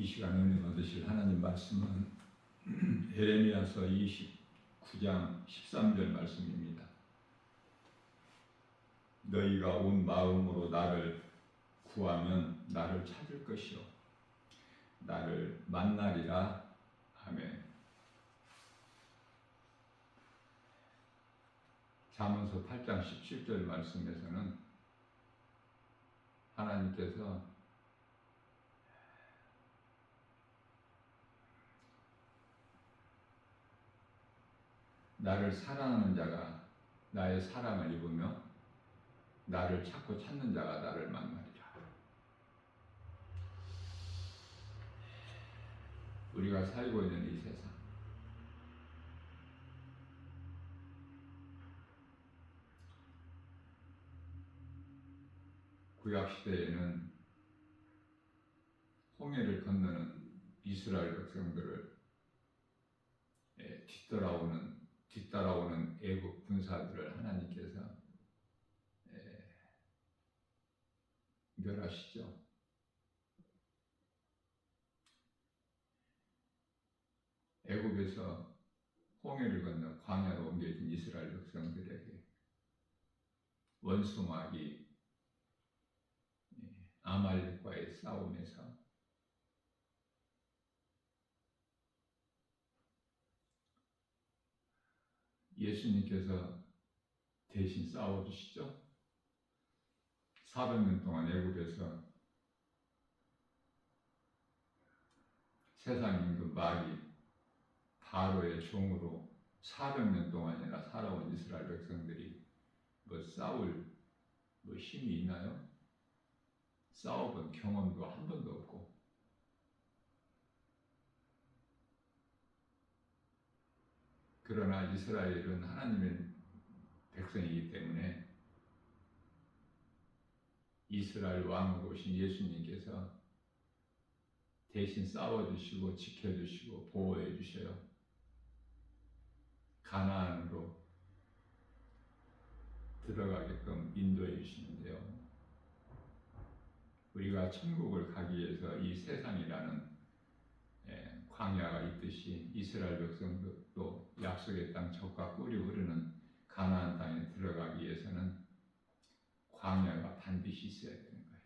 이 시간 은혜 얻으실 하나님 말씀은 예레미야서 29장 13절 말씀입니다. 너희가 온 마음으로 나를 구하면 나를 찾을 것이요 나를 만나리라. 아멘. 잠언서 8장 17절 말씀에서는 하나님께서 나를 사랑하는 자가 나의 사랑을 입으며 나를 찾고 찾는 자가 나를 만나리라. 우리가 살고 있는 이 세상, 구약시대에는 홍해를 건너는 이스라엘 백성들을 뒤따라오는 애국 군사들을 하나님께서 멸하시죠. 애국에서 홍해를 건너 광야로 옮겨진 이스라엘 백성들에게 원수마귀 아말렉과의 싸움에서 예수님께서 대신 싸워주시죠. 400년 동안 애국에서 세상 임금 마귀 바로의 종으로 400년 동안이나 살아온 이스라엘 백성들이 싸울 힘이 있나요? 싸워본 경험도 한 번도 없고, 그러나 이스라엘은 하나님의 백성이기 때문에 이스라엘 왕으로 오신 예수님께서 대신 싸워주시고 지켜주시고 보호해 주셔요. 가나안으로 들어가게끔 인도해 주시는데요. 우리가 천국을 가기 위해서 이 세상이라는 광야가 있듯이 이스라엘 백성도 약속의 땅 젖과 꿀이 흐르는 가나안 땅에 들어가기 위해서는 광야가 반드시 있어야 되는 거예요.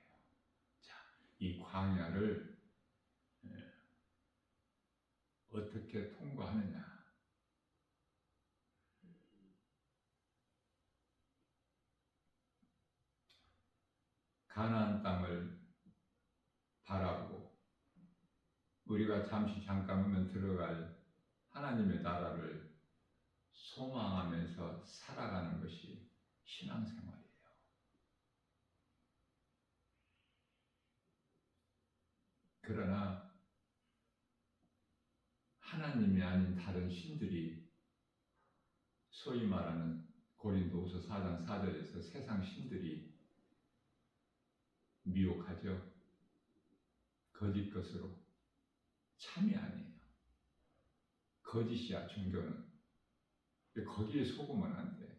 자, 이 광야를 어떻게 통과하느냐? 가나안 땅을 바라보고 우리가 잠깐만 들어갈 하나님의 나라를 소망하면서 살아가는 것이 신앙생활이에요. 그러나 하나님이 아닌 다른 신들이, 소위 말하는 고린도후서 4장 4절에서 세상 신들이 미혹하죠. 거짓 것으로. 참이 아니에요. 거짓이야, 종교는. 거기에 속으면 안 돼.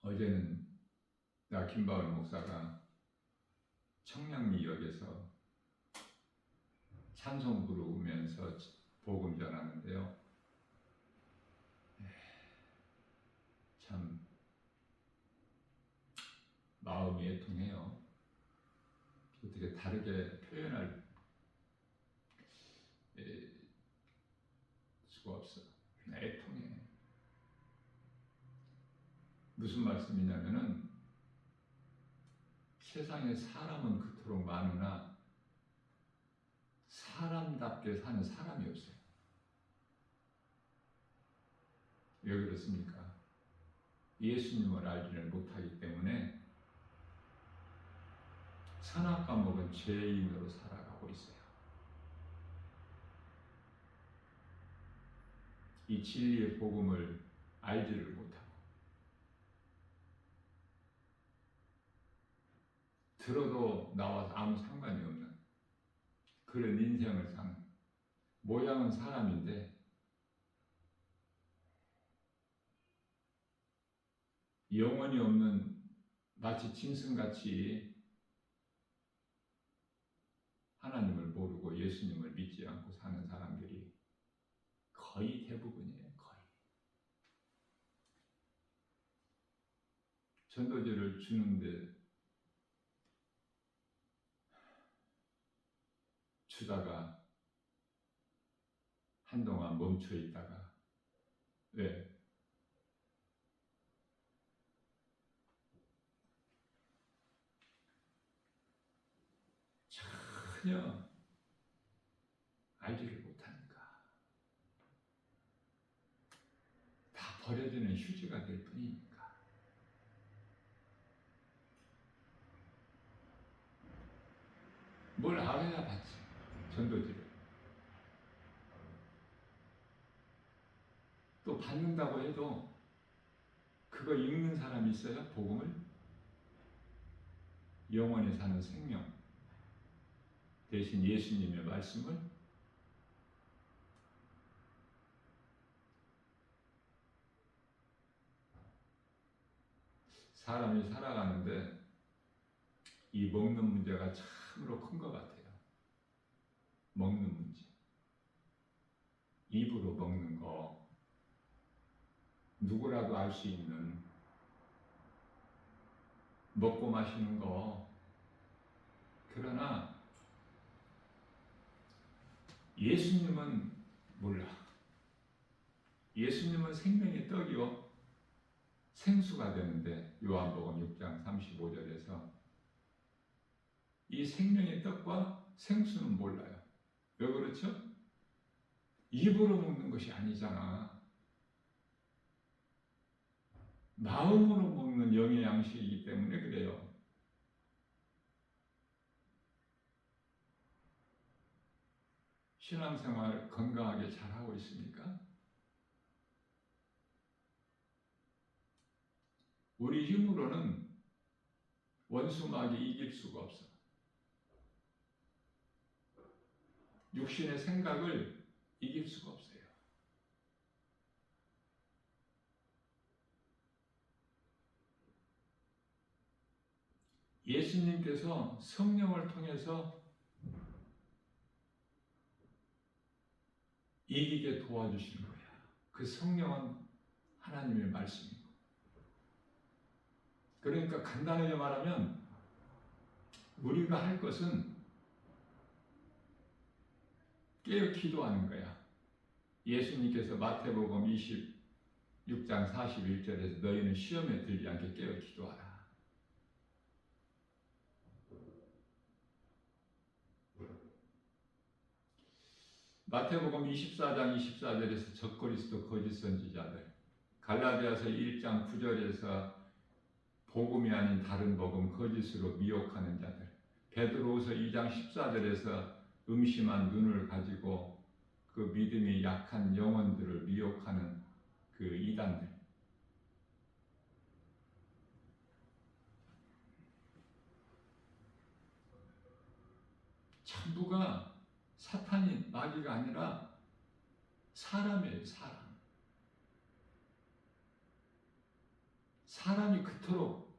어제는 김바울 목사가 청량리역에서 찬송 부르면서 복음 전하는데요. 참 마음이 애통해요. 어떻게 다르게 표현할 수가 없어. 애통해. 무슨 말씀이냐면은 세상에 사람은 그토록 많으나 사람답게 사는 사람이 없어요. 왜 그렇습니까? 예수님을 알지를 못하기 때문에 선악과 먹은 죄인으로 살아가고 있어요. 이 진리의 복음을 알지를 못하고 들어도 나와 아무 상관이 없는 그런 인생을 사는, 모양은 사람인데 영혼이 없는 마치 짐승같이 하나님을 모르고 예수님을 믿지 않고 사는 사람들이 거의 대부분이에요. 거의. 전도지를 주는데 주다가 한동안 멈춰 있다가 왜? 전혀 알지를 못하니까 다 버려지는 휴지가 될 뿐이니까. 뭘 알아야 받지 전도지를. 또 받는다고 해도 그거 읽는 사람이 있어요? 복음을? 영원히 사는 생명 대신 예수님의 말씀을 사람이 살아가는데 이 먹는 문제가 참으로 큰 것 같아요. 먹는 문제. 입으로 먹는 거 누구라도 알 수 있는 먹고 마시는 거. 그러나 예수님은 몰라. 예수님은 생명의 떡이요 생수가 되는데 요한복음 6장 35절에서 이 생명의 떡과 생수는 몰라요. 왜 그렇죠? 입으로 먹는 것이 아니잖아. 마음으로 먹는 영의 양식이기 때문에 그래요. 신앙생활 건강하게 잘하고 있습니까? 우리 힘으로는 원수마귀 이길 수가 없어. 육신의 생각을 이길 수가 없어요. 예수님께서 성령을 통해서 이기게 도와주시는 거야. 그 성령은 하나님의 말씀이고. 그러니까 간단하게 말하면 우리가 할 것은 깨어 기도하는 거야. 예수님께서 마태복음 26장 41절에서 너희는 시험에 들지 않게 깨어 기도하라. 마태복음 24장 24절에서 적그리스도 거짓 선지자들, 갈라디아서 1장 9절에서 복음이 아닌 다른 복음 거짓으로 미혹하는 자들, 베드로후서 2장 14절에서 음심한 눈을 가지고 그 믿음이 약한 영혼들을 미혹하는 그 이단들, 전부가 사탄이 마귀가 아니라 사람이에요. 사람이 그토록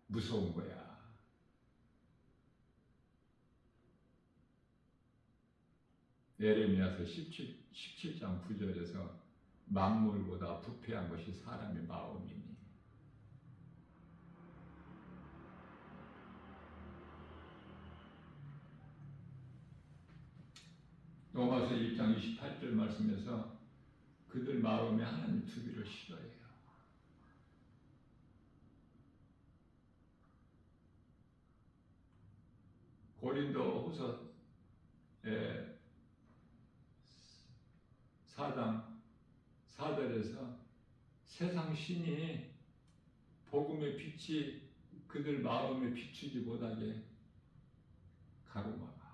무서운 거야. 예레미야서 17장 9절에서 만물보다 부패한 것이 사람의 마음이니. 로마서 1장 28절 말씀에서 그들 마음에 하나님 두기를 싫어해요. 고린도후서 4장 4절에서 세상 신이 복음의 빛이 그들 마음에 비추지 못하게 가로막아.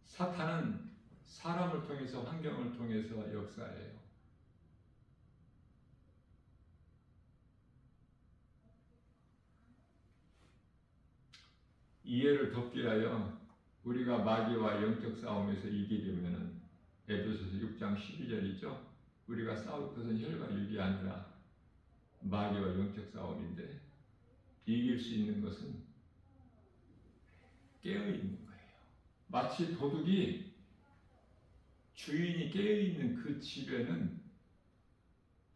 사탄은 사람을 통해서 환경을 통해서 역사해요. 이해를 돕기 위하여 우리가 마귀와 영적 싸움에서 이기려면은 에베소서 6장 12절이죠. 우리가 싸울 것은 혈과 육이 아니라 마귀와 영적 싸움인데 이길 수 있는 것은 깨어있는 거예요. 마치 도둑이 주인이 깨어있는 그 집에는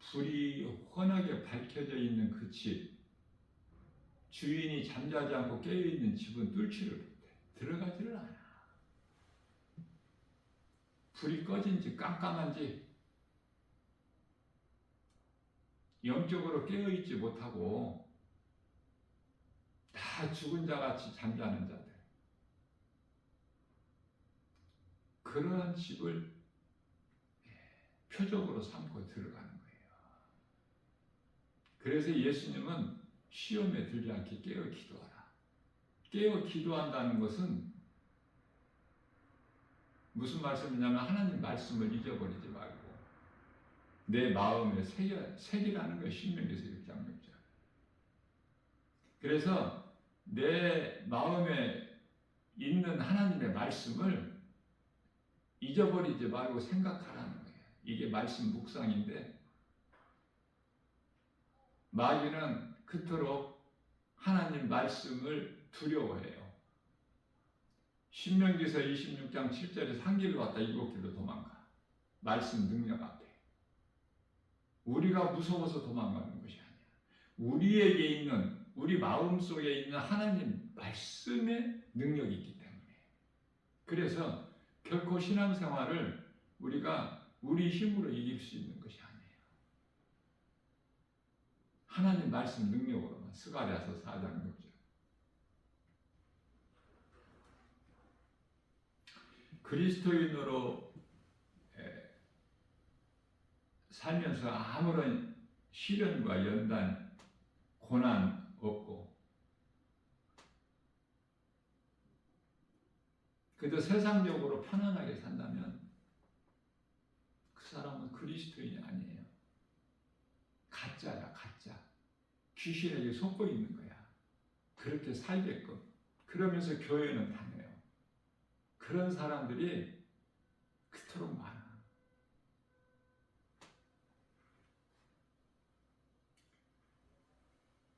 불이 환하게 밝혀져 있는 그 집, 주인이 잠자지 않고 깨어있는 집은 뚫지를 못해. 들어가지를 않아. 불이 꺼진지 깜깜한지 영적으로 깨어있지 못하고 다 죽은 자같이 잠자는 자들, 그러한 집을 표적으로 삼고 들어가는 거예요. 그래서 예수님은 시험에 들지 않게 깨어 기도하라. 깨어 기도한다는 것은 무슨 말씀이냐면 하나님 말씀을 잊어버리지 말고 내 마음에 새기라는 거예요. 신명기서 6장 6절. 그래서 내 마음에 있는 하나님의 말씀을 잊어버리지 말고 생각하라는 거예요. 이게 말씀 묵상인데 마귀는 그토록 하나님 말씀을 두려워해요. 신명기서 26장 7절에 한 길로 왔다 7길로 도망가. 말씀 능력 앞에. 우리가 무서워서 도망가는 것이 아니야. 우리에게 있는, 우리 마음속에 있는 하나님 말씀의 능력이 있기 때문에. 그래서 결코 신앙생활을 우리가 우리 힘으로 이길 수 있는 것이 아니에요. 하나님 말씀 능력으로만. 스가랴서 4장 6절. 그리스도인으로 살면서 아무런 시련과 연단, 고난 없고 그저 세상적으로 편안하게 산다면 그 사람은 그리스도인이 아니에요. 가짜야, 가짜. 귀신에게 속고 있는 거야. 그렇게 살게끔. 그러면서 교회는 다녀요. 그런 사람들이 그토록 많아.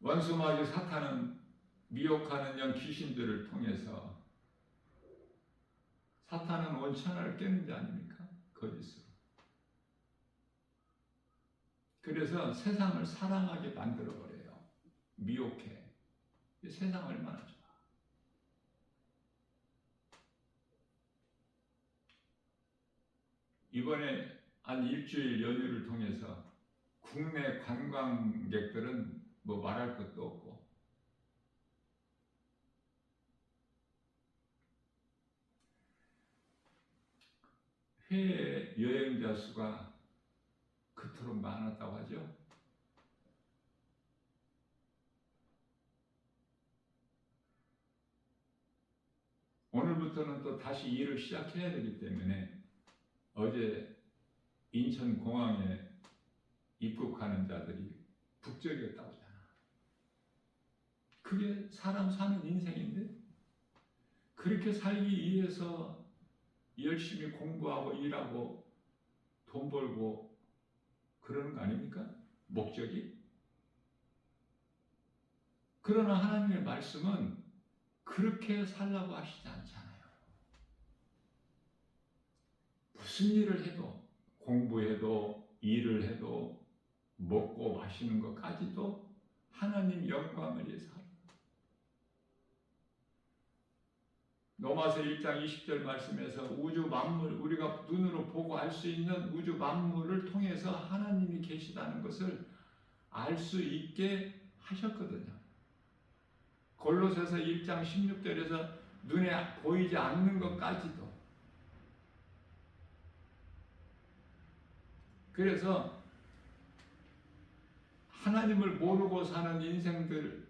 원수 마귀 사탄은 미혹하는 영 귀신들을 통해서 사탄은 온 천하를 깨는 자 아닙니까? 거짓으로. 그래서 세상을 사랑하게 만들어버려요. 미혹해. 세상 얼마나 좋아. 이번에 한 일주일 연휴를 통해서 국내 관광객들은 뭐 말할 것도 없고 해외 여행자 수가 그토록 많았다고 하죠. 오늘부터는 또 다시 일을 시작해야 되기 때문에 어제 인천공항에 입국하는 자들이 북적이었다고 하잖아. 그게 사람 사는 인생인데 그렇게 살기 위해서 열심히 공부하고 일하고 돈 벌고 그러는 거 아닙니까? 목적이? 그러나 하나님의 말씀은 그렇게 살라고 하시지 않잖아요. 무슨 일을 해도 공부해도 일을 해도 먹고 마시는 것까지도 하나님 영광을 위해서 하는 거예요. 로마서 1장 20절 말씀에서 우주 만물, 우리가 눈으로 보고 알 수 있는 우주 만물을 통해서 하나님이 계시다는 것을 알 수 있게 하셨거든요. 골로새서 1장 16절에서 눈에 보이지 않는 것까지도. 그래서 하나님을 모르고 사는 인생들에게도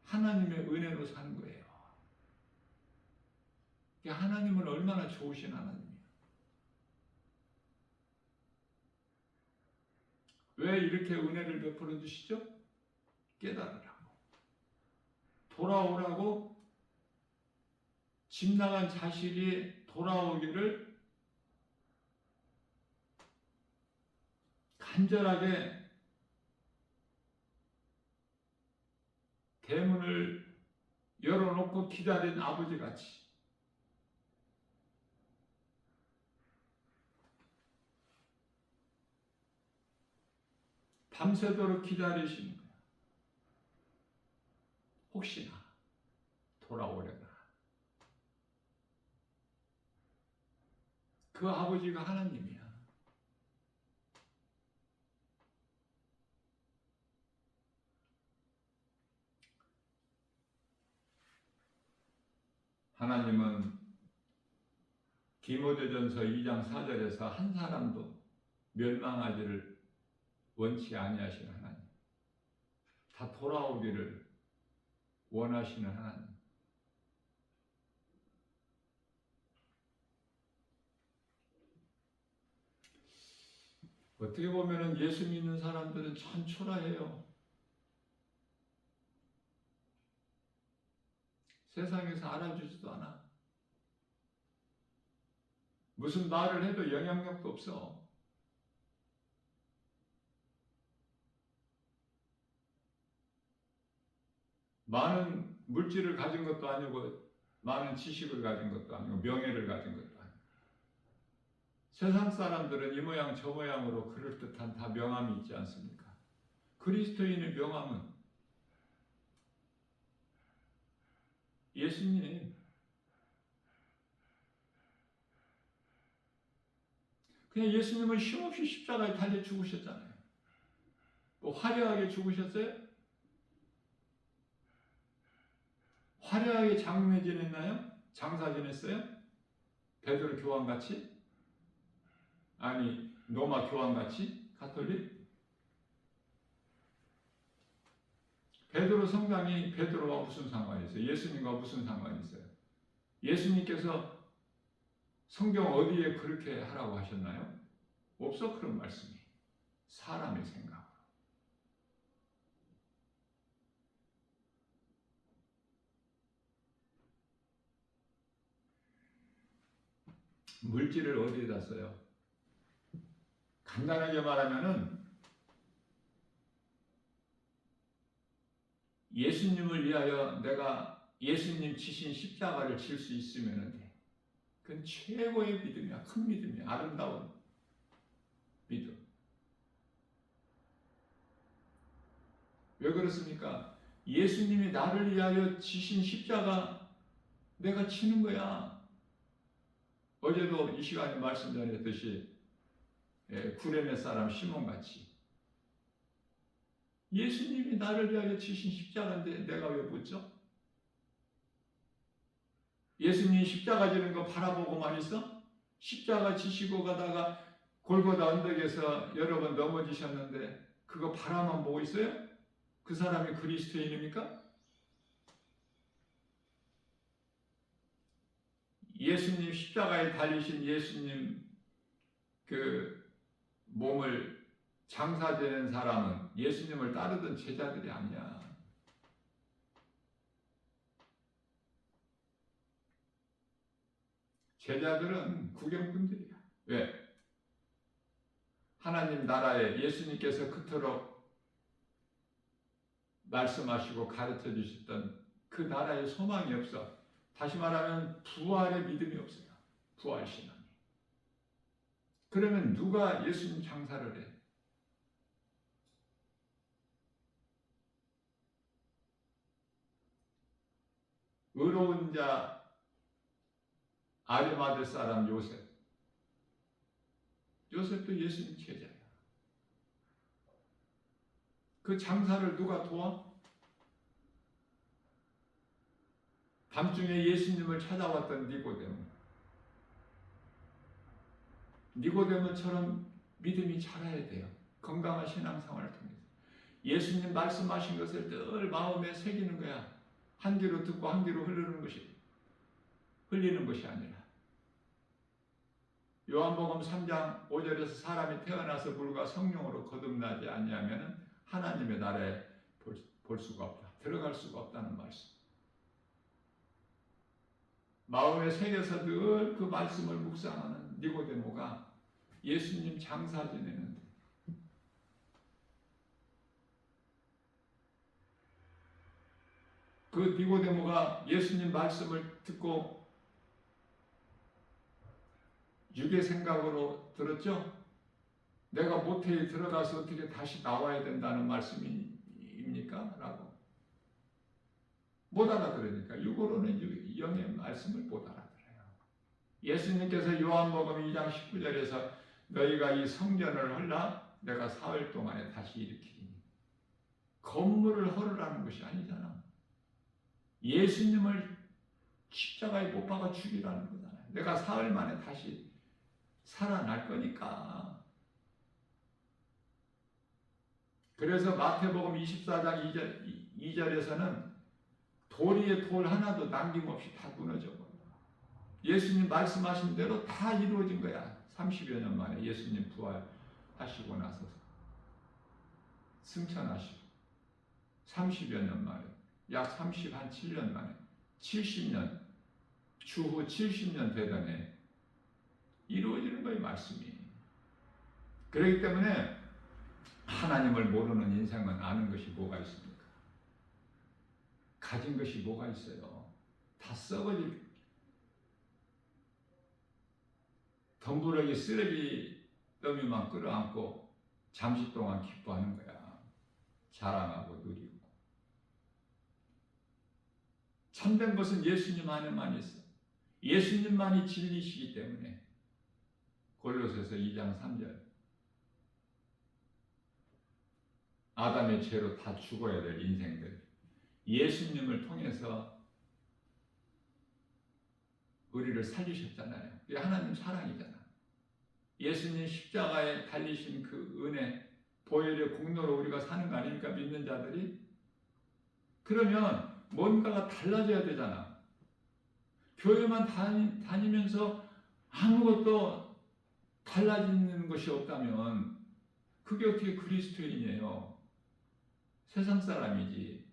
하나님의 은혜로 사는 거예요. 하나님은 얼마나 좋으신 하나님이에요. 왜 이렇게 은혜를 베풀어 주시죠? 깨달으라고. 돌아오라고 집 나간 자식이 돌아오기를 간절하게 대문을 열어놓고 기다린 아버지같이 밤새도록 기다리시는 거예요. 혹시나 돌아오려나. 그 아버지가 하나님이야. 하나님은 디모데전서 2장 4절에서 한 사람도 멸망하기를 원치 아니하시는 하나님, 다 돌아오기를 원하시는 하나님. 어떻게 보면 예수 믿는 사람들은 참 초라해요. 세상에서 알아주지도 않아. 무슨 말을 해도 영향력도 없어. 많은 물질을 가진 것도 아니고 많은 지식을 가진 것도 아니고 명예를 가진 것도 아니고 세상 사람들은 이 모양 저 모양으로 그럴듯한 다 명함이 있지 않습니까? 그리스도인의 명함은 예수님. 그냥 예수님은 쉼없이 십자가에 달려 죽으셨잖아요. 뭐 화려하게 죽으셨어요? 화려하게 장례 지냈나요? 장사 지냈어요? 베드로 교황같이? 아니 로마 교황같이? 가톨릭? 베드로 성당이 베드로와 무슨 상관이 있어요? 예수님과 무슨 상관이 있어요? 예수님께서 성경 어디에 그렇게 하라고 하셨나요? 없어 그런 말씀이. 사람의 생각. 물질을 어디에다 써요? 간단하게 말하면은 예수님을 위하여 내가 예수님 지신 십자가를 질 수 있으면 돼. 그건 최고의 믿음이야. 큰 믿음이야. 아름다운 믿음. 왜 그렇습니까? 예수님이 나를 위하여 지신 십자가 내가 치는 거야. 어제도 이 시간에 말씀 전했듯이 구레네 사람 시몬같이 예수님이 나를 위하여 지신 십자가인데 내가 왜 묻죠? 예수님이 십자가 지는 거 바라보고만 있어? 십자가 지시고 가다가 골고다 언덕에서 여러 번 넘어지셨는데 그거 바라만 보고 있어요? 그 사람이 그리스도인입니까? 예수님 십자가에 달리신 예수님 그 몸을 장사되는 사람은 예수님을 따르던 제자들이 아니야. 제자들은 구경꾼들이야. 왜? 하나님 나라에 예수님께서 그토록 말씀하시고 가르쳐 주셨던 그 나라에 소망이 없어. 다시 말하면 부활의 믿음이 없어요. 부활 신앙이. 그러면 누가 예수님 장사를 해? 의로운 자 아리마대 사람 요셉. 요셉도 예수님 제자야. 그 장사를 누가 도와? 밤중에 예수님을 찾아왔던 니고데모. 니고데모처럼 믿음이 자라야 돼요. 건강한 신앙생활을 통해서. 예수님 말씀하신 것을 늘 마음에 새기는 거야. 한 귀로 듣고 한 귀로 흘리는 것이 아니라. 요한복음 3장 5절에서 사람이 태어나서 불과 성령으로 거듭나지 아니하면 하나님의 나라에 볼 수가 없다. 들어갈 수가 없다는 말씀. 마음에 새겨서 늘 그 말씀을 묵상하는 니고데모가 예수님 장사 지내는데 그 니고데모가 예수님 말씀을 듣고 육의 생각으로 들었죠? 내가 모태에 들어가서 어떻게 다시 나와야 된다는 말씀입니까? 라고 못 알아들으니까 육으로는 영의 말씀을 못 알아들어요. 예수님께서 요한복음 2장 19절에서 너희가 이 성전을 헐라 내가 사흘 동안에 다시 일으키리니 건물을 헐으라는 것이 아니잖아. 예수님을 십자가에 못 박아 죽이라는 거잖아요. 내가 사흘 만에 다시 살아날 거니까. 그래서 마태복음 24장 2절에서는 돌 위에 돌 하나도 남김없이 다 무너져 버려. 예수님 말씀하신 대로 다 이루어진 거야. 30여 년 만에 예수님 부활하시고 나서 승천하시고 30여 년 만에 약 37년 만에 70년 추후 70년 되던 이루어지는 거예요. 말씀이. 그렇기 때문에 하나님을 모르는 인생은 아는 것이 뭐가 있습니까? 가진 것이 뭐가 있어요? 다 썩어질 덤부러기 쓰레기 더미만 끌어안고 잠시 동안 기뻐하는 거야. 자랑하고 누리고. 참된 것은 예수님 안에만 있어. 예수님만이 진리시기 때문에. 골로새서 2장 3절. 아담의 죄로 다 죽어야 될 인생들. 예수님을 통해서 우리를 살리셨잖아요. 그게 하나님 사랑이잖아. 예수님 십자가에 달리신 그 은혜, 보혈의 공로로 우리가 사는 거 아닙니까? 믿는 자들이? 그러면 뭔가가 달라져야 되잖아. 교회만 다니면서 아무것도 달라지는 것이 없다면 그게 어떻게 그리스도인이에요? 세상 사람이지.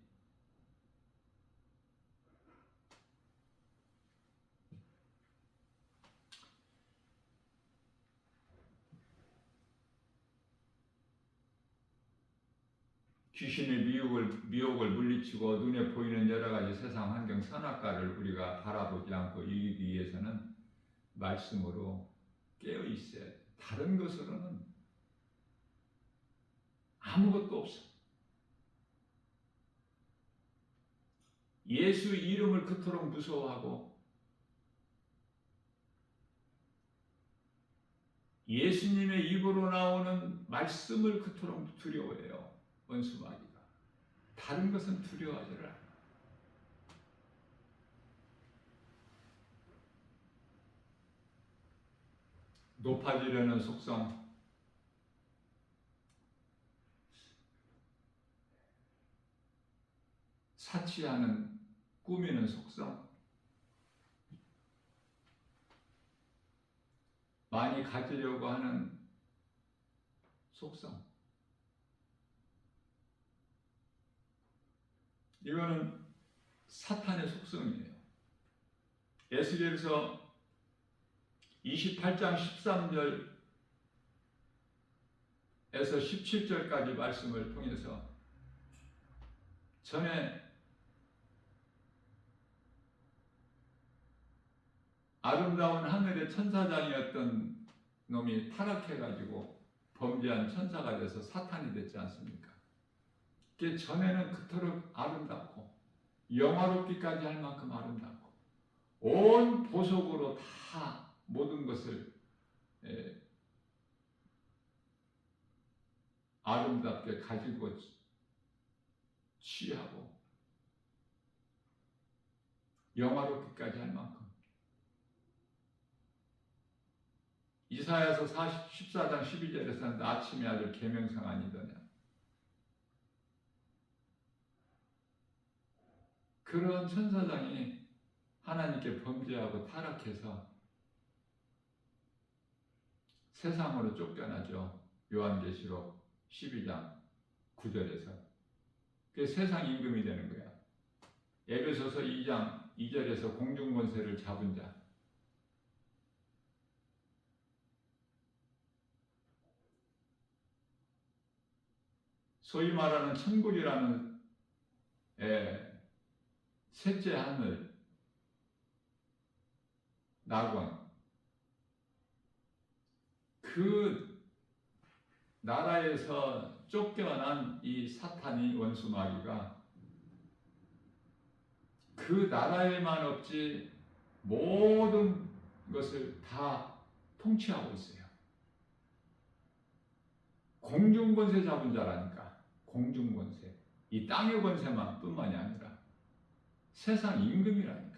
귀신의 미혹을 물리치고 눈에 보이는 여러 가지 세상 환경 선악과를 우리가 바라보지 않고 이기기 위해서는 말씀으로 깨어 있어야 돼. 다른 것으로는 아무것도 없어. 예수 이름을 그토록 무서워하고 예수님의 입으로 나오는 말씀을 그토록 두려워해요. 원수마귀가. 다른 것은 두려워하지 않아. 높아지려는 속성, 사치하는 꾸미는 속성, 많이 가지려고 하는 속성. 이거는 사탄의 속성이에요. 에스겔서 28장 13절에서 17절까지 말씀을 통해서 전에 아름다운 하늘의 천사장이었던 놈이 타락해가지고 범죄한 천사가 돼서 사탄이 됐지 않습니까? 그 전에는 그토록 아름답고 영화롭기까지 할 만큼 아름답고 온 보석으로 다 모든 것을 아름답게 가지고 취하고 영화롭기까지 할 만큼. 이사야서 14장 12절에서는 아침의 아들 계명상 아니더냐. 그런 천사장이 하나님께 범죄하고 타락해서 세상으로 쫓겨나죠. 요한계시록 12장 9절에서. 그게 세상 임금이 되는 거야. 에베소서 2장 2절에서 공중권세를 잡은 자, 소위 말하는 천국이라는 셋째 하늘, 낙원, 그 나라에서 쫓겨난 이 사탄이, 원수 마귀가 그 나라에만 없지 모든 것을 다 통치하고 있어요. 공중권세 잡은 자라니까. 공중권세, 이 땅의 권세만 뿐만이 아니라 세상 임금이라니까요.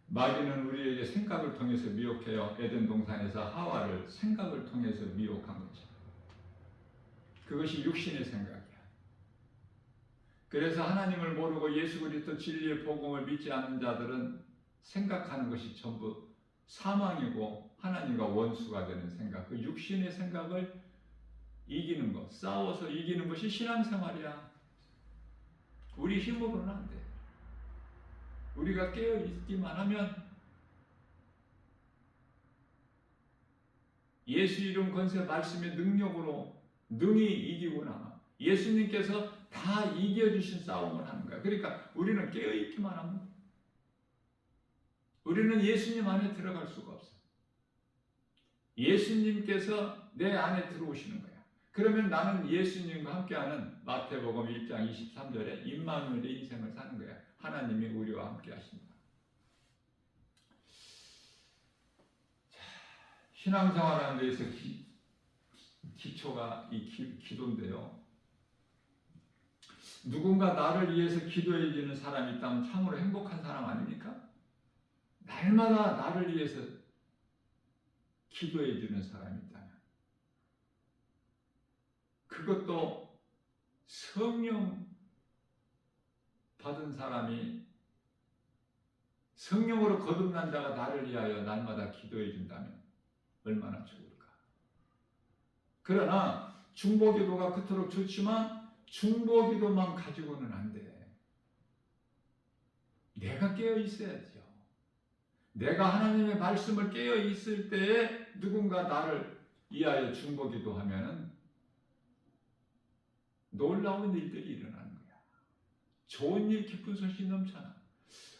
마귀는 우리에게 생각을 통해서 미혹해요. 에덴 동산에서 하와를 생각을 통해서 미혹한 거죠. 그것이 육신의 생각이야. 그래서 하나님을 모르고 예수 그리스도 진리의 복음을 믿지 않는 자들은 생각하는 것이 전부 사망이고 하나님과 원수가 되는 생각, 그 육신의 생각을 이기는 것, 싸워서 이기는 것이 신앙생활이야. 우리 힘으로는 안 돼. 우리가 깨어 있기만 하면 예수 이름 권세 말씀의 능력으로 능히 이기고 나가. 예수님께서 다 이겨주신 싸움을 하는 거야. 그러니까 우리는 깨어 있기만 하면 우리는 예수님 안에 들어갈 수가 없어. 예수님께서 내 안에 들어오시는 거야. 그러면 나는 예수님과 함께하는 마태복음 1장 23절에 임마누엘의 인생을 사는 거야. 하나님이 우리와 함께 하십니다. 신앙생활하는 데에서 기초가 이 기도인데요. 누군가 나를 위해서 기도해 주는 사람이 있다면 참으로 행복한 사람 아닙니까? 날마다 나를 위해서 기도해 주는 사람이 있다면, 그것도 성령 받은 사람이, 성령으로 거듭난 자가 나를 위하여 날마다 기도해 준다면 얼마나 좋을까. 그러나 중보기도가 그토록 좋지만 중보기도만 가지고는 안 돼. 내가 깨어 있어야죠. 내가 하나님의 말씀을 깨어 있을 때에 누군가 나를 위하여 중보기도하면 놀라운 일들이 일어나는 거야. 좋은 일, 기쁜 소식이 넘쳐나.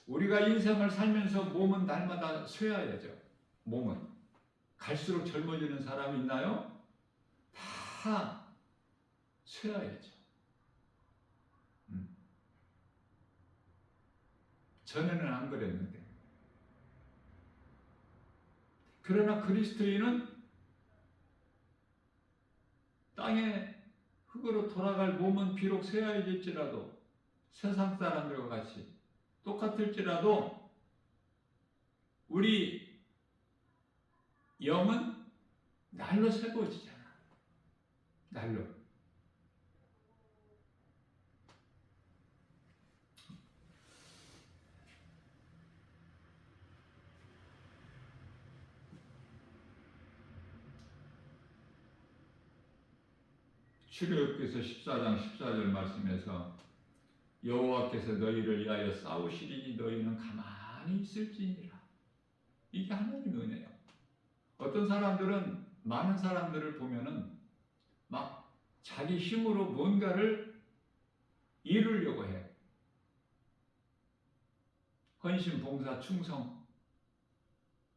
우리가 인생을 살면서 몸은 날마다 쇠어야죠. 몸은 갈수록 젊어지는 사람이 있나요? 다 쇠어야죠. 전에는 안 그랬는데. 그러나 그리스도인은 땅에 흙으로 돌아갈 몸은 비록 쇠어야겠지라도, 세상 사람들과 같이 똑같을지라도 우리 영은 날로 새로워지잖아. 날로. 출애굽기서 14장 14절 말씀에서 여호와께서 너희를 위하여 싸우시리니 너희는 가만히 있을지니라. 이게 하나님의 은혜예요. 어떤 사람들은, 많은 사람들을 보면은 막 자기 힘으로 뭔가를 이루려고 해. 헌신, 봉사, 충성,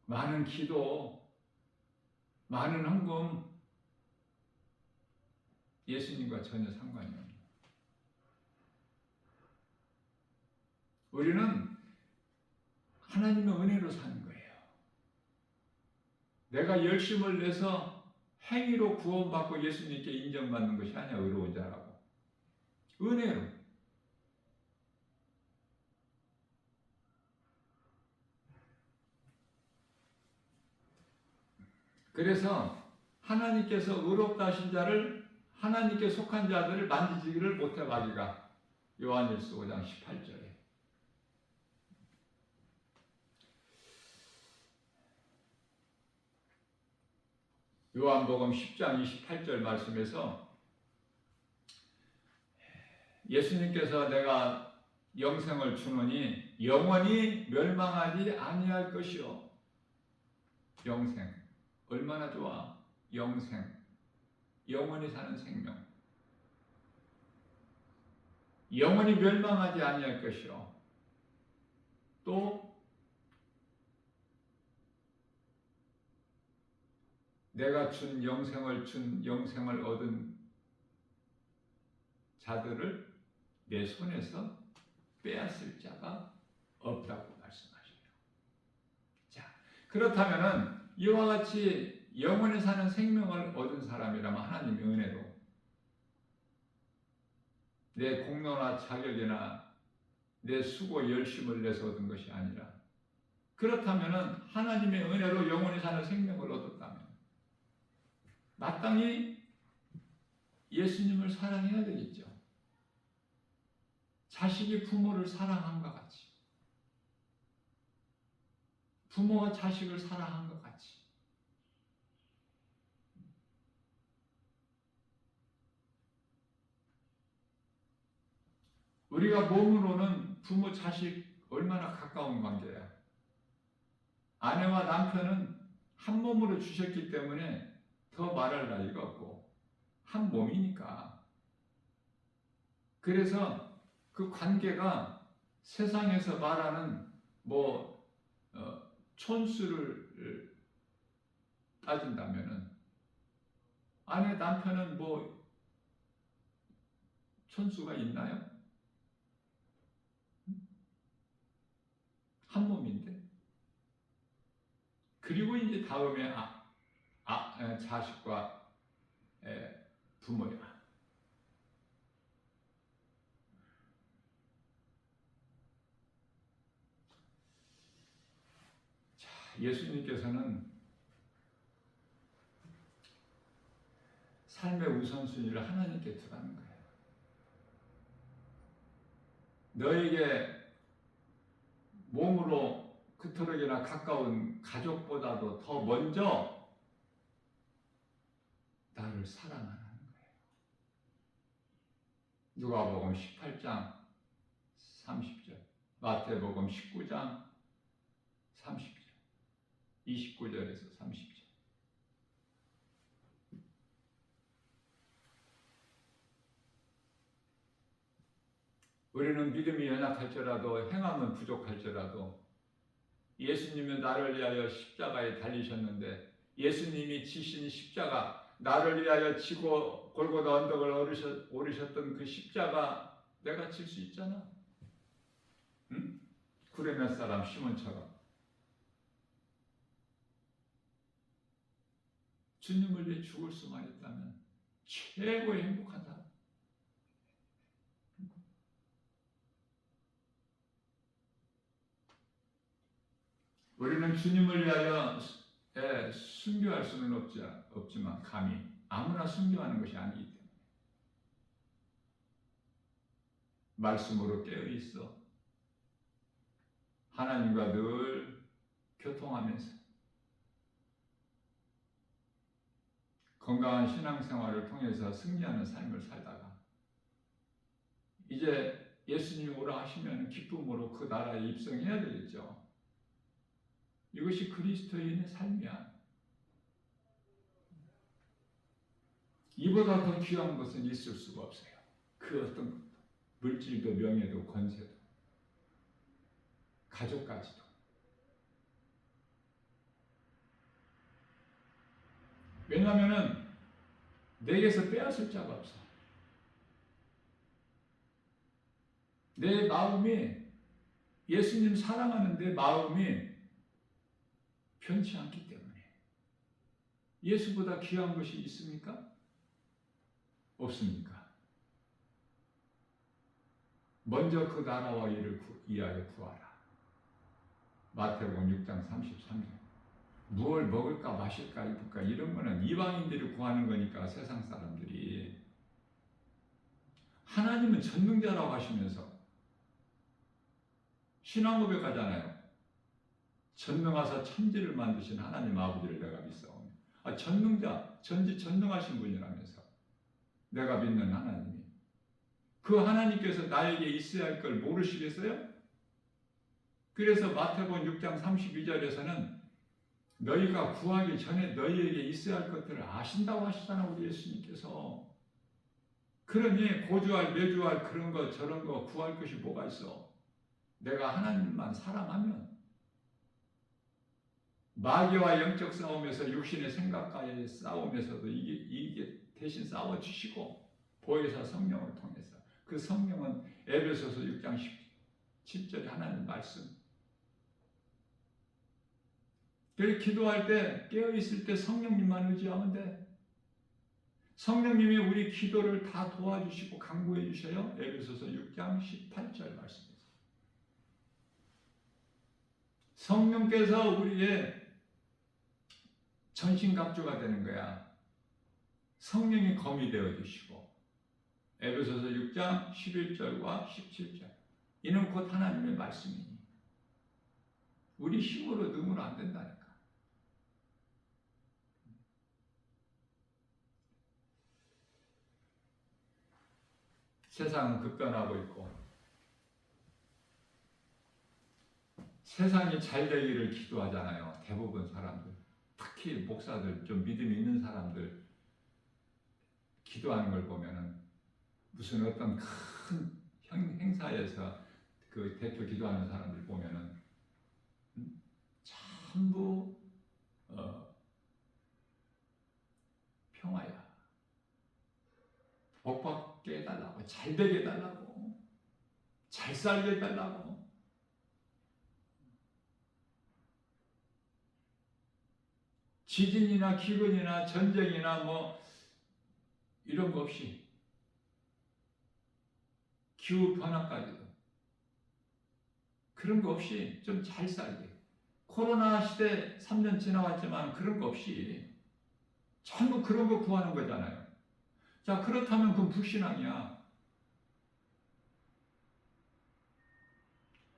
많은 기도, 많은 헌금, 예수님과 전혀 상관이 없는. 우리는 하나님의 은혜로 사는 거예요. 내가 열심을 내서 행위로 구원받고 예수님께 인정받는 것이 아니야. 의로운 자라고. 은혜로. 그래서 하나님께서 의롭다 하신 자를, 하나님께 속한 자들을 만지지를 못해 마귀가. 요한일서 5장 18절에. 요한복음 10장 28절 말씀에서 예수님께서 내가 영생을 주노니 영원히 멸망하지 아니할 것이요. 영생. 얼마나 좋아. 영생. 영원히 사는 생명. 영원히 멸망하지 아니할 것이요. 또 내가 준 영생을 얻은 자들을 내 손에서 빼앗을 자가 없다고 말씀하시네요. 자, 그렇다면은 이와 같이 영원히 사는 생명을 얻은 사람이라면 하나님의 은혜로 내 공로나 자격이나 내 수고 열심을 내서 얻은 것이 아니라 그렇다면은 하나님의 은혜로 영원히 사는 생명을 얻었다면 마땅히 예수님을 사랑해야 되겠죠. 자식이 부모를 사랑함과 같이 부모가 자식을 사랑한 것 같이 우리가 몸으로는 부모 자식 얼마나 가까운 관계야. 아내와 남편은 한 몸으로 주셨기 때문에 더 말할 나위가 없고 한 몸이니까. 그래서 그 관계가 세상에서 말하는 촌수를 따진다면은 아내 남편은 촌수가 있나요? 한 몸인데. 그리고 이제 다음에 자식과 부모야. 자, 예수님께서는 삶의 우선순위를 하나님께 두라는 거예요. 너에게 몸으로 그토록이나 가까운 가족보다도 더 먼저 나를 사랑하는 거예요. 누가복음 18장 30절, 마태복음 19장 30절, 29절에서 30절. 우리는 믿음이 연약할지라도 행함은 부족할지라도 예수님은 나를 위하여 십자가에 달리셨는데 예수님이 지신 십자가, 나를 위하여 지고 골고다 언덕을 오르셨던 그 십자가 내가 질 수 있잖아. 응? 구레네 사람 시몬처럼 주님을 위해 죽을 수만 있다면 최고의 행복한 사람. 우리는 주님을 위하여 순교할 수는 없지만 감히 아무나 순교하는 것이 아니기 때문에 말씀으로 깨어있어 하나님과 늘 교통하면서 건강한 신앙생활을 통해서 승리하는 삶을 살다가 이제 예수님이 오라 하시면 기쁨으로 그 나라에 입성해야 되겠죠. 이것이 그리스도인의 삶이야. 이보다 더 귀한 것은 있을 수가 없어요. 그 어떤 것도. 물질도 명예도 권세도 가족까지도. 왜냐하면 내게서 빼앗을 자가 없어. 내 마음이 예수님 사랑하는 내 마음이 변치 않기 때문에. 예수보다 귀한 것이 있습니까? 없습니까? 먼저 그 나라와 이를 위하여 구하라. 마태복음 6장 33절. 무엇을 먹을까 마실까 입을까 이런 거는 이방인들이 구하는 거니까 세상 사람들이. 하나님은 전능자라고 하시면서 신앙 고백하잖아요. 전능하사 천지를 만드신 하나님 아버지를 내가 믿사오니 전능자, 전지전능하신 분이라면서 내가 믿는 하나님이 그 하나님께서 나에게 있어야 할 걸 모르시겠어요? 그래서 마태복음 6장 32절에서는 너희가 구하기 전에 너희에게 있어야 할 것들을 아신다고 하시잖아 우리 예수님께서. 그러니 고주할 매주할 그런 거 저런 거 구할 것이 뭐가 있어? 내가 하나님만 사랑하면 마귀와 영적 싸움에서 육신의 생각과의 싸움에서도 이게 대신 싸워주시고 보혜사 성령을 통해서 그 성령은 에베소서 6장 17절에 하나님 말씀. 그래서 기도할 때 깨어있을 때 성령님만 의지하면 돼. 성령님이 우리 기도를 다 도와주시고 강구해 주셔요. 에베소서 6장 18절 말씀에서. 성령께서 우리의 전신갑주가 되는 거야. 성령이 검이 되어 주시고 에베소서 6장 11절과 17절 이는 곧 하나님의 말씀이니 우리 힘으로 능으로 안 된다니까. 세상은 급변하고 있고 세상이 잘 되기를 기도하잖아요. 대부분 사람들, 특히 목사들, 좀 믿음 있는 사람들 기도하는 걸 보면은 무슨 어떤 큰 행사에서 그 대표 기도하는 사람들 보면은 전부 평화야. 복 받게 해달라고, 잘 되게 해달라고, 잘 살게 해달라고. 지진이나 기근이나 전쟁이나 뭐 이런 거 없이 기후 변화까지도 그런 거 없이 좀 잘 살게. 코로나 시대 3년 지나왔지만 그런 거 없이 전부 그런 거 구하는 거잖아요. 자, 그렇다면 그건 불신앙이야.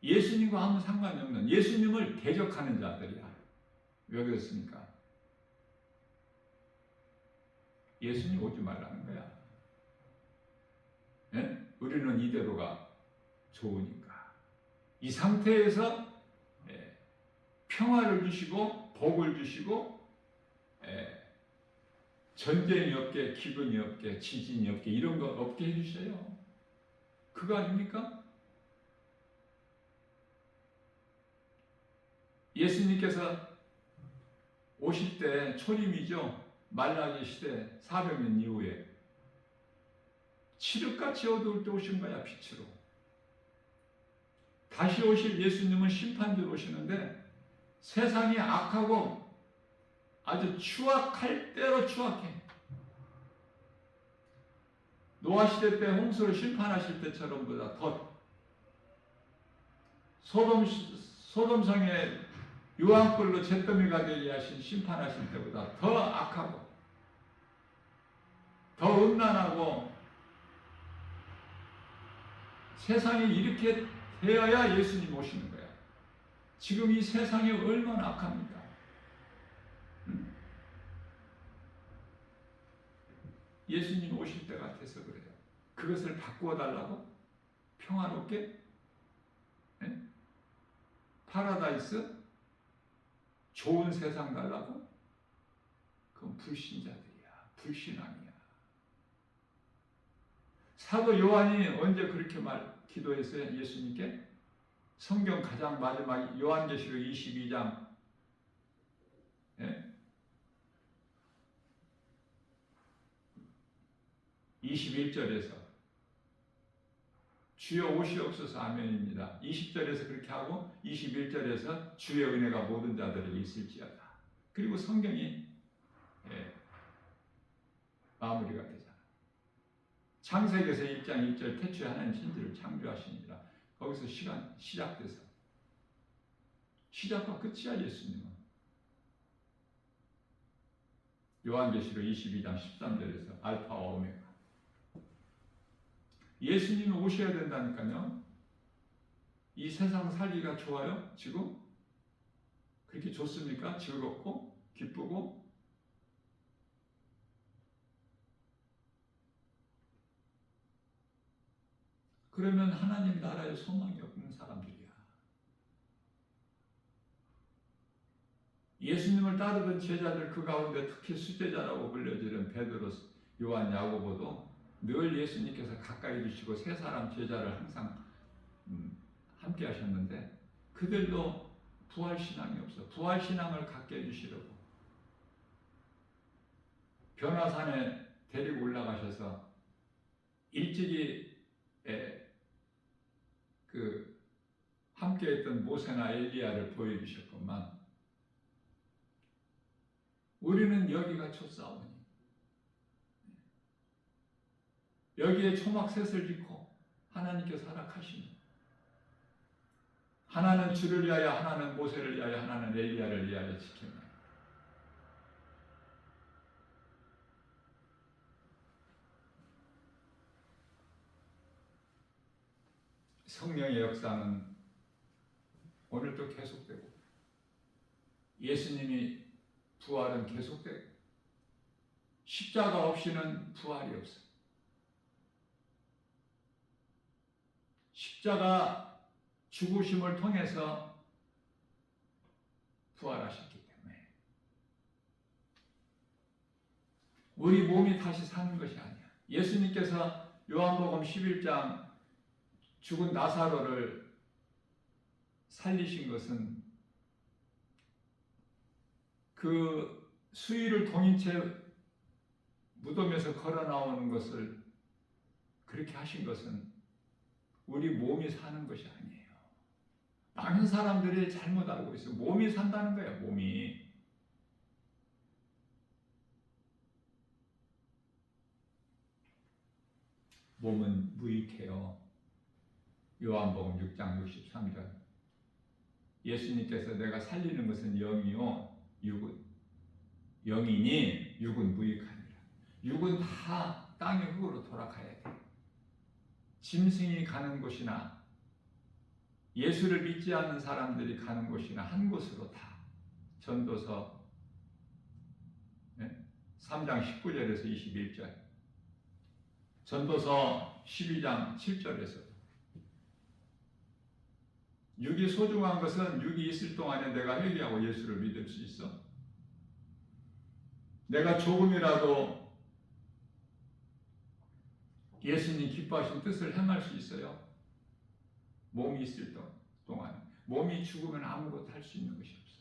예수님과 아무 상관이 없는 예수님을 대적하는 자들이야. 왜 그렇습니까? 예수님 오지 말라는 거야. 예? 우리는 이대로가 좋으니까. 이 상태에서 평화를 주시고 복을 주시고 전쟁이 없게, 기근이 없게, 지진이 없게 이런 거 없게 해주셔요. 그거 아닙니까? 예수님께서 오실 때 초림이죠. 말라기 시대 400년 이후에 칠흑같이 어두울 때 오신 거야. 빛으로. 다시 오실 예수님은 심판대로 오시는데 세상이 악하고 아주 추악할 대로 추악해. 노아 시대 때 홍수를 심판하실 때처럼보다 더 소돔성에 유황불로 잿더미가 되게 하신 심판하실 때보다 더 악하고 더 음란하고 세상이 이렇게 되어야 예수님 오시는 거야. 지금 이 세상이 얼마나 악합니까? 예수님 오실 때 같아서 그래요. 그것을 바꾸어 달라고? 평화롭게? 네? 파라다이스? 좋은 세상 달라고? 그건 불신자들이야. 불신앙이야. 사도 요한이 언제 그렇게 기도했어요? 예수님께? 성경 가장 마지막 요한계시록 22장 21절에서 주여 오시옵소서 아멘입니다. 20절에서 그렇게 하고 21절에서 주의 은혜가 모든 자들에게 있을지어다. 그리고 성경이 마무리가 되잖아. 창세기에서 1장 1절 태초에 하나님 천지를 창조하시니라. 거기서 시간 시작돼서 시작과 끝이야 예수님은. 요한계시록 22장 13절에서 알파와 오메가. 예수님이 오셔야 된다니까요. 이 세상 살기가 좋아요? 지금? 그렇게 좋습니까? 즐겁고 기쁘고 그러면 하나님 나라에 소망이 없는 사람들이야. 예수님을 따르던 제자들 그 가운데 특히 수제자라고 불려지는 베드로, 요한, 야고보도 늘 예수님께서 가까이 두시고 세 사람 제자를 항상 함께 하셨는데 그들도 부활신앙이 없어. 부활신앙을 갖게 해주시려고 변화산에 데리고 올라가셔서 일찍이 그 함께했던 모세나 엘리야를 보여주셨건만 우리는 여기가 첫사원이 여기에 초막셋을 짓고 하나님께서 허락하시는 하나는 주를 위하여 하나는 모세를 위하여 하나는 엘리야를 위하여 지켰네. 성령의 역사는 오늘도 계속되고 예수님이 부활은 계속되고 십자가 없이는 부활이 없어. 십자가 죽으심을 통해서 부활하셨기 때문에 우리 몸이 다시 사는 것이 아니야. 예수님께서 요한복음 11장 죽은 나사로를 살리신 것은 그 수의를 동인 채 무덤에서 걸어 나오는 것을 그렇게 하신 것은 우리 몸이 사는 것이 아니에요. 많은 사람들이 잘못 알고 있어요. 몸이 산다는 거예요. 몸이. 몸은 무익해요. 요한복음 6장 63절 예수님께서 내가 살리는 것은 영이요 육은 영이니 육은 무익하니라. 육은 다 땅의 흙으로 돌아가야 돼. 짐승이 가는 곳이나 예수를 믿지 않는 사람들이 가는 곳이나 한 곳으로 다. 전도서 3장 19절에서 21절 전도서 12장 7절에서 육이 소중한 것은 육이 있을 동안에 내가 회개하고 예수를 믿을 수 있어. 내가 조금이라도 예수님 기뻐하신 뜻을 행할 수 있어요. 몸이 있을 동안. 몸이 죽으면 아무것도 할 수 있는 것이 없어.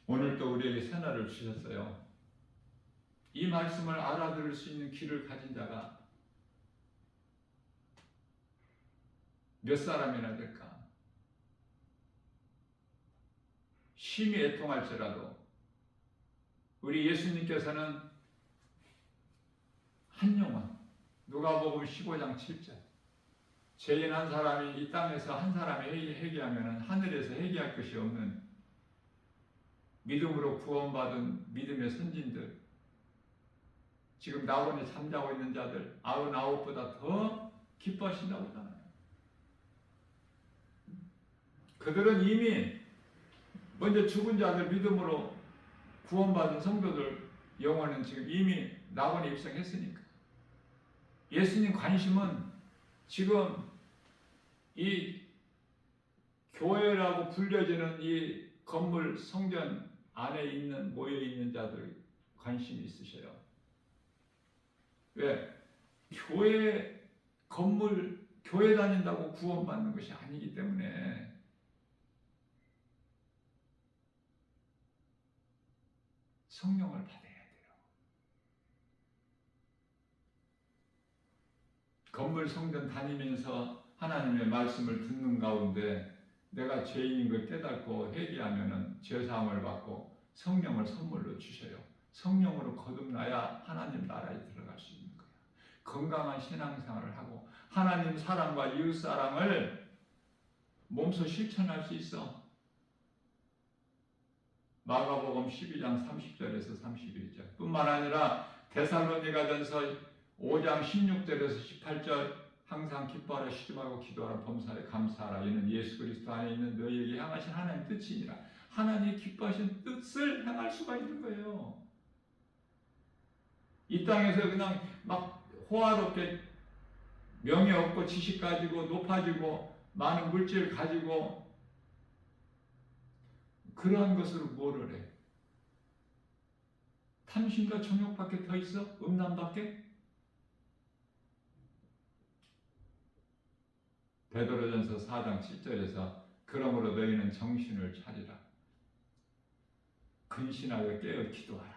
오늘 또 우리에게 새날을 주셨어요. 이 말씀을 알아들을 수 있는 귀를 가진 자가 몇 사람이나 될까? 심히 애통할지라도 우리 예수님께서는 한 영혼 누가복음 15장 7절 죄인 한 사람이 이 땅에서 한 사람이 회개하면 하늘에서 회개할 것이 없는 믿음으로 구원받은 믿음의 선진들 지금 낙원에 잠자고 있는 자들 99보다 더 기뻐하신다고 하잖아요. 그들은 이미 먼저 죽은 자들 믿음으로 구원받은 성도들 영혼은 지금 이미 낙원에 입성했으니까 예수님 관심은 지금 이 교회라고 불려지는 이 건물 성전 안에 있는 모여있는 자들 관심이 있으셔요. 왜? 교회 건물 교회 다닌다고 구원받는 것이 아니기 때문에 성령을 받아야 돼요. 건물 성전 다니면서 하나님의 말씀을 듣는 가운데 내가 죄인인 걸 깨닫고 회개하면은 죄사함을 받고 성령을 선물로 주셔요. 성령으로 거듭나야 하나님 나라에 들어갈 수 있는 거예요. 건강한 신앙생활을 하고 하나님 사랑과 이웃 사랑을 몸소 실천할 수 있어. 마가복음 12장 30절에서 31절 뿐만 아니라 데살로니가전서 5장 16절에서 18절 항상 기뻐하라 쉬지 말고 기도하라 범사에 감사하라 이는 예수 그리스도 안에 있는 너희에게 향하신 하나님 뜻이니라. 하나님이 기뻐하신 뜻을 행할 수가 있는 거예요. 이 땅에서 그냥 막 호화롭게 명예 얻고 지식 가지고 높아지고 많은 물질 가지고 그러한 것으로 뭐를 해? 탐심과 정욕밖에 더 있어? 음란밖에? 베드로전서 4장 7절에서 그러므로 너희는 정신을 차리라. 근신하여 깨어 기도하라.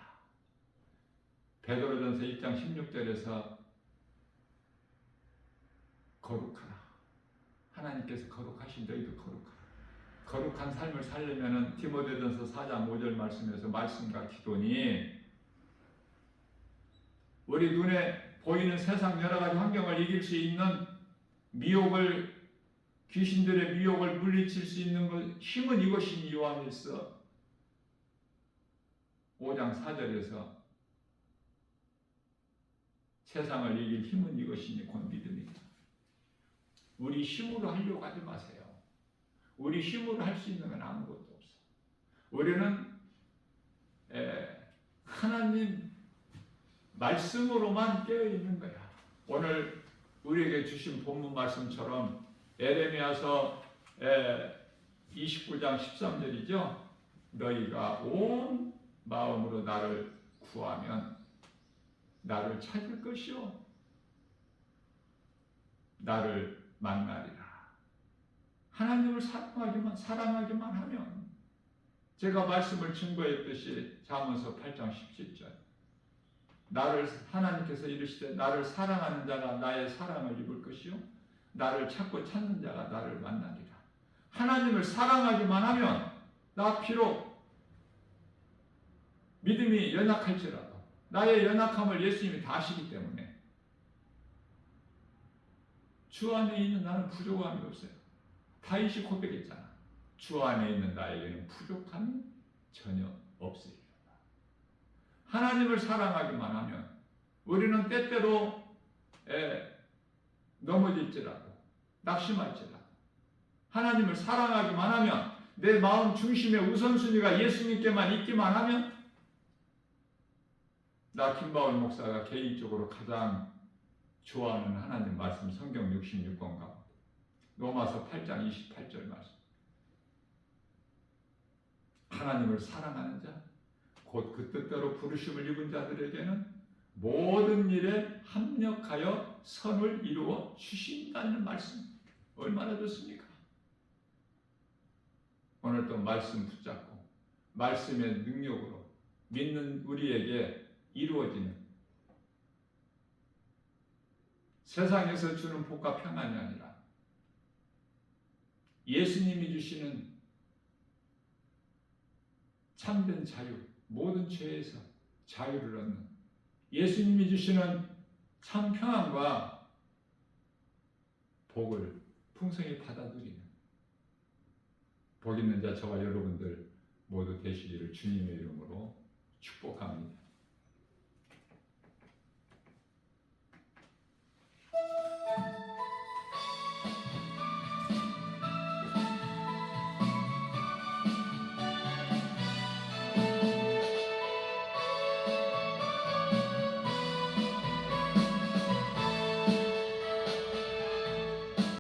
베드로전서 1장 16절에서 거룩하라. 하나님께서 거룩하신 너희도 거룩하라. 거룩한 삶을 살려면은 디모데전서 4장 5절 말씀에서 말씀과 기도니 우리 눈에 보이는 세상 여러 가지 환경을 이길 수 있는 미혹을 귀신들의 미혹을 물리칠 수 있는 것 힘은 이것이니 요한일서 5장 4절에서 세상을 이길 힘은 이것이니 곧 믿음이다. 우리 힘으로 하려고 하지 마세요. 우리 힘으로 할 수 있는 건 아무것도 없어. 우리는 하나님 말씀으로만 깨어 있는 거야. 오늘 우리에게 주신 본문 말씀처럼 에레미야서 29장 13절이죠. 너희가 온 마음으로 나를 구하면 나를 찾을 것이요 나를 만나리라. 하나님을 사랑하기만 하면 제가 말씀을 증거했듯이 잠언서 8장 17절 하나님께서 이르시되 나를 사랑하는 자가 나의 사랑을 입을 것이요 나를 찾고 찾는 자가 나를 만나리라. 하나님을 사랑하기만 하면 나 비록 믿음이 연약할지라도 나의 연약함을 예수님이 다 아시기 때문에 주 안에 있는 나는 부족함이 없어요. 다윗이 고백했잖아. 주 안에 있는 나에게는 부족함이 전혀 없으리라. 하나님을 사랑하기만 하면 우리는 때때로 넘어질지라도 낙심할지라도 하나님을 사랑하기만 하면 내 마음 중심의 우선순위가 예수님께만 있기만 하면 나 김바울 목사가 개인적으로 가장 좋아하는 하나님 말씀 성경 66권 가운데 로마서 8장 28절 말씀 하나님을 사랑하는 자 곧 그 뜻대로 부르심을 입은 자들에게는 모든 일에 합력하여 선을 이루어 주신다는 말씀 얼마나 좋습니까? 오늘 또 말씀 붙잡고 말씀의 능력으로 믿는 우리에게 이루어지는 세상에서 주는 복과 평안이 아니라 예수님이 주시는 참된 자유, 모든 죄에서 자유를 얻는 예수님이 주시는 참 평안과 복을 풍성히 받아들이는 복 있는 자 저와 여러분들 모두 되시기를 주님의 이름으로 축복합니다.